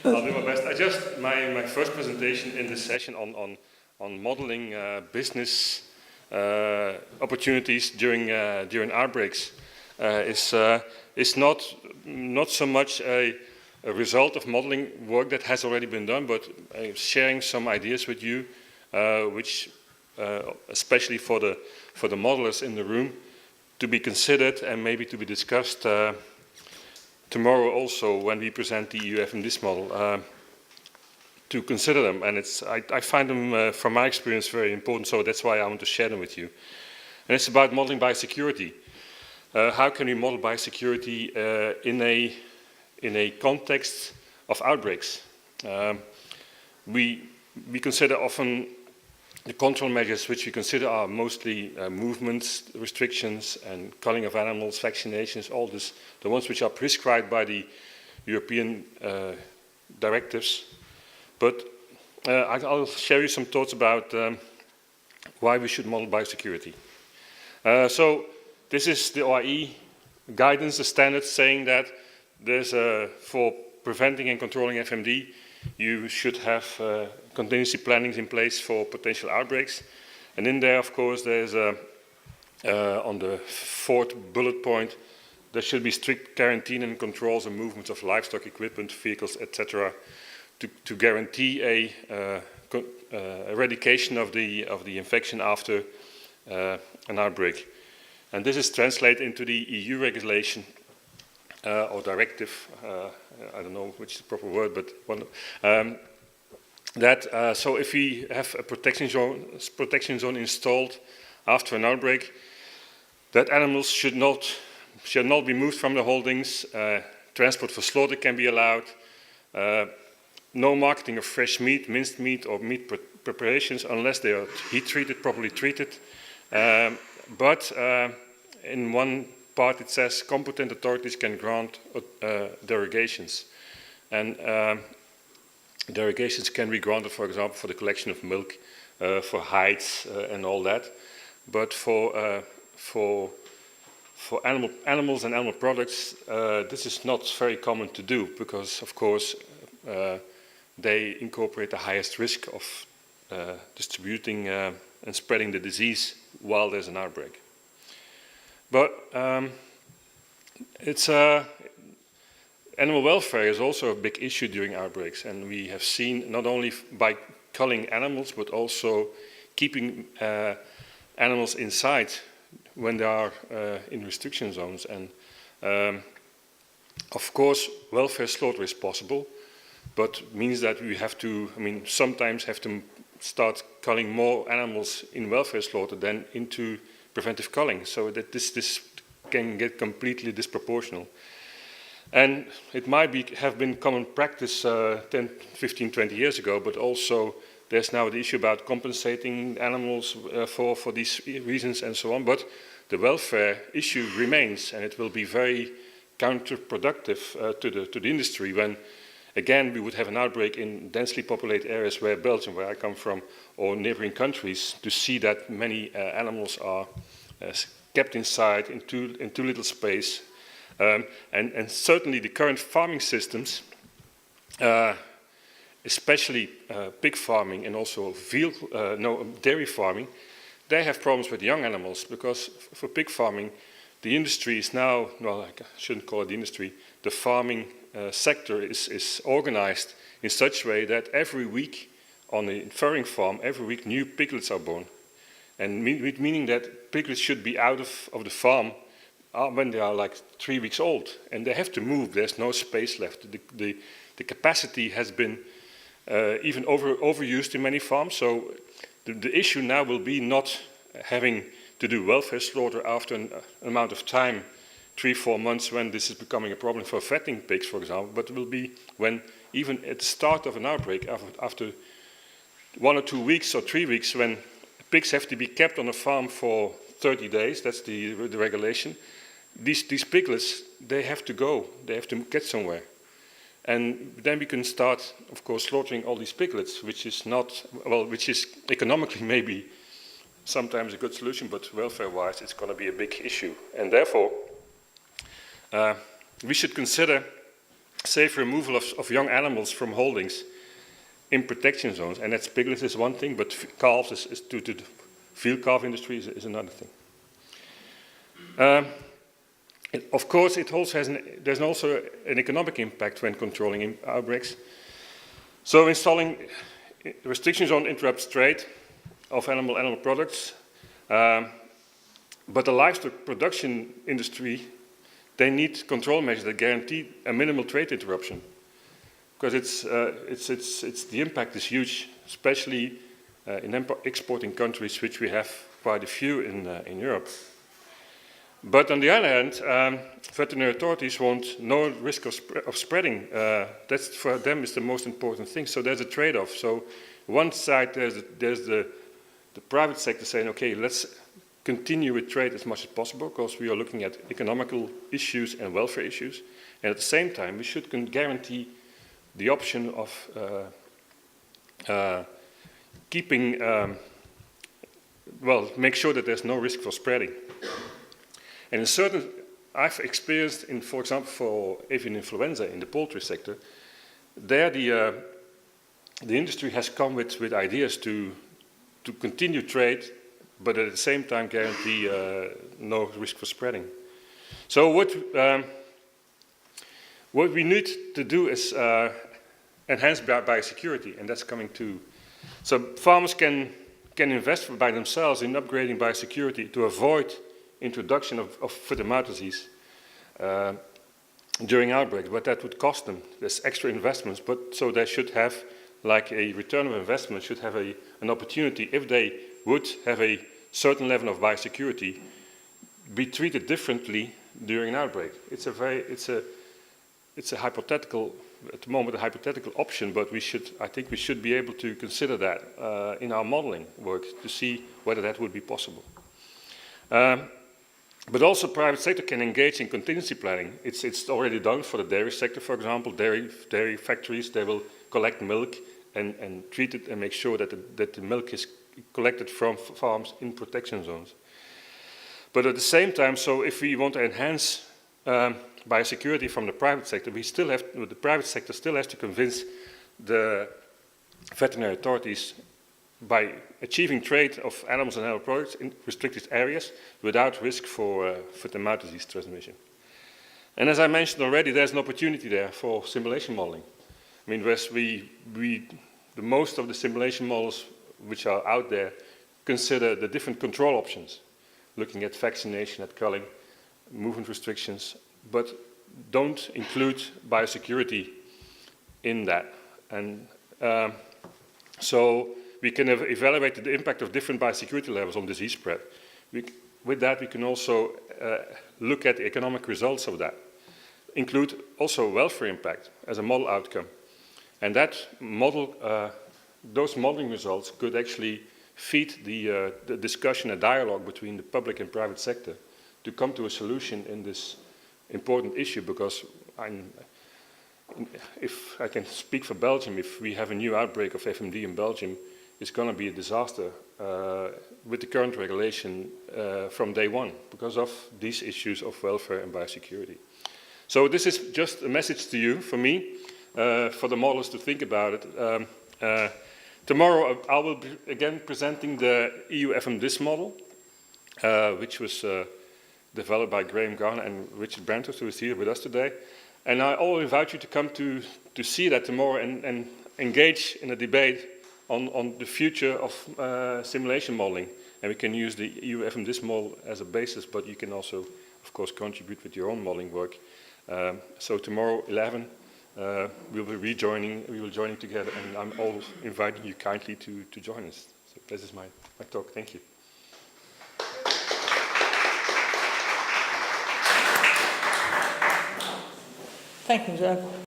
I'll do my best. My first presentation in this session on modeling business opportunities during outbreaks is not so much a result of modeling work that has already been done, but sharing some ideas with you, which especially for the modelers in the room, to be considered and maybe to be discussed tomorrow also when we present the EuFMD model, to consider them. And I find them, from my experience, very important, so that's why I want to share them with you. And it's about modeling biosecurity. How can we model biosecurity in a context of outbreaks? We consider often the control measures which we consider are mostly movements, restrictions, and culling of animals, vaccinations, all this, the ones which are prescribed by the European directives. But I'll share you some thoughts about why we should model biosecurity. So this is the OIE guidance, the standards saying that there's for preventing and controlling FMD, you should have contingency plannings in place for potential outbreaks. And in there, of course, there's on the fourth bullet point, there should be strict quarantine and controls and movements of livestock, equipment, vehicles, etc., to guarantee a eradication of the infection after an outbreak. And this is translated into the EU regulation or directive, I don't know which is the proper word, but one, so if we have a protection zone installed after an outbreak, that animals should not be moved from the holdings. Transport for slaughter can be allowed. No marketing of fresh meat, minced meat, or meat preparations unless they are heat treated, properly treated. But in one part it says competent authorities can grant derogations. And derogations can be granted, for example, for the collection of milk, for hides and all that. But for animals and animal products, this is not very common to do because, of course, they incorporate the highest risk of distributing and spreading the disease while there's an outbreak. But animal welfare is also a big issue during outbreaks, and we have seen not only by culling animals, but also keeping animals inside when they are in restriction zones. And of course, welfare slaughter is possible, but means that we have to, sometimes have to start culling more animals in welfare slaughter than into preventive culling, so that this can get completely disproportional. And it might have been common practice 10, 15, 20 years ago, but also there's now the issue about compensating animals for these reasons and so on. But the welfare issue remains, and it will be very counterproductive to the industry when, again, we would have an outbreak in densely populated areas where Belgium, where I come from, or neighboring countries, to see that many animals are kept inside in too little space. And certainly the current farming systems, especially pig farming and also dairy farming, they have problems with young animals because for pig farming, the industry is now, well, I shouldn't call it the industry, the farming sector is organized in such a way that every week on a furring farm, every week new piglets are born. And meaning that piglets should be out of the farm when they are like 3 weeks old, and they have to move. There's no space left. The capacity has been even overused in many farms. So the issue now will be not having to do welfare slaughter after an amount of time, 3-4 months, when this is becoming a problem for fattening pigs, for example, but it will be when even at the start of an outbreak, after 1 or 2 weeks or 3 weeks, when pigs have to be kept on a farm for 30 days, that's the regulation. These piglets, they have to go, they have to get somewhere. And then we can start, of course, slaughtering all these piglets, which is not, well, which is economically maybe sometimes a good solution, but welfare-wise, it's going to be a big issue. And therefore, we should consider safe removal of young animals from holdings in protection zones. And that's piglets is one thing, but calves is to the field calf industry is another thing. Of course, it also has there's also an economic impact when controlling outbreaks. So installing restrictions on interrupts trade of animal products, but the livestock production industry, they need control measures that guarantee a minimal trade interruption, because the impact is huge, especially in exporting countries, which we have quite a few in Europe. But on the other hand, veterinary authorities want no risk of spreading. That's for them is the most important thing. So there's a trade-off. So one side there's the private sector saying, okay, let's continue with trade as much as possible because we are looking at economical issues and welfare issues. And at the same time, we should guarantee the option of keeping, make sure that there's no risk for spreading. And in certain, I've experienced in, for example, for avian influenza in the poultry sector, there the industry has come with ideas to continue trade, but at the same time guarantee no risk for spreading. So what we need to do is enhance biosecurity, and that's coming to. So farmers can invest by themselves in upgrading biosecurity to avoid introduction of foot-and-mouth disease during outbreaks, but that would cost them. There's extra investments, but so they should have, like a return of investment, should have an opportunity, if they would have a certain level of biosecurity, be treated differently during an outbreak. It's a hypothetical, at the moment, a hypothetical option, but I think we should be able to consider that in our modeling work to see whether that would be possible. But also private sector can engage in contingency planning. It's already done for the dairy sector, for example. Dairy factories, they will collect milk and treat it and make sure that the milk is collected from farms in protection zones. But at the same time, so if we want to enhance biosecurity from the private sector, the private sector still has to convince the veterinary authorities by achieving trade of animals and animal products in restricted areas without risk for foot-and-mouth disease transmission. And as I mentioned already, there's an opportunity there for simulation modeling. I mean, the most of the simulation models which are out there consider the different control options, looking at vaccination, at culling, movement restrictions, but don't include biosecurity in that. And so we can evaluate the impact of different biosecurity levels on disease spread. With that, we can also look at the economic results of that, include also welfare impact as a model outcome. And that model, those modeling results could actually feed the discussion and dialogue between the public and private sector to come to a solution in this important issue, because if I can speak for Belgium, if we have a new outbreak of EuFMD in Belgium, it's going to be a disaster with the current regulation from day one because of these issues of welfare and biosecurity. So this is just a message to you, for me, for the models to think about it. Tomorrow I will be again presenting the EuFMD model, which was developed by Graham Garner and Richard Brantos, who is here with us today. And I all invite you to come to see that tomorrow and engage in a debate on the future of simulation modeling. And we can use the EuFMD model as a basis, but you can also, of course, contribute with your own modeling work. So tomorrow, 11, we will join together, and I'm all inviting you kindly to join us. So this is my talk. Thank you. Thank you, Jacques.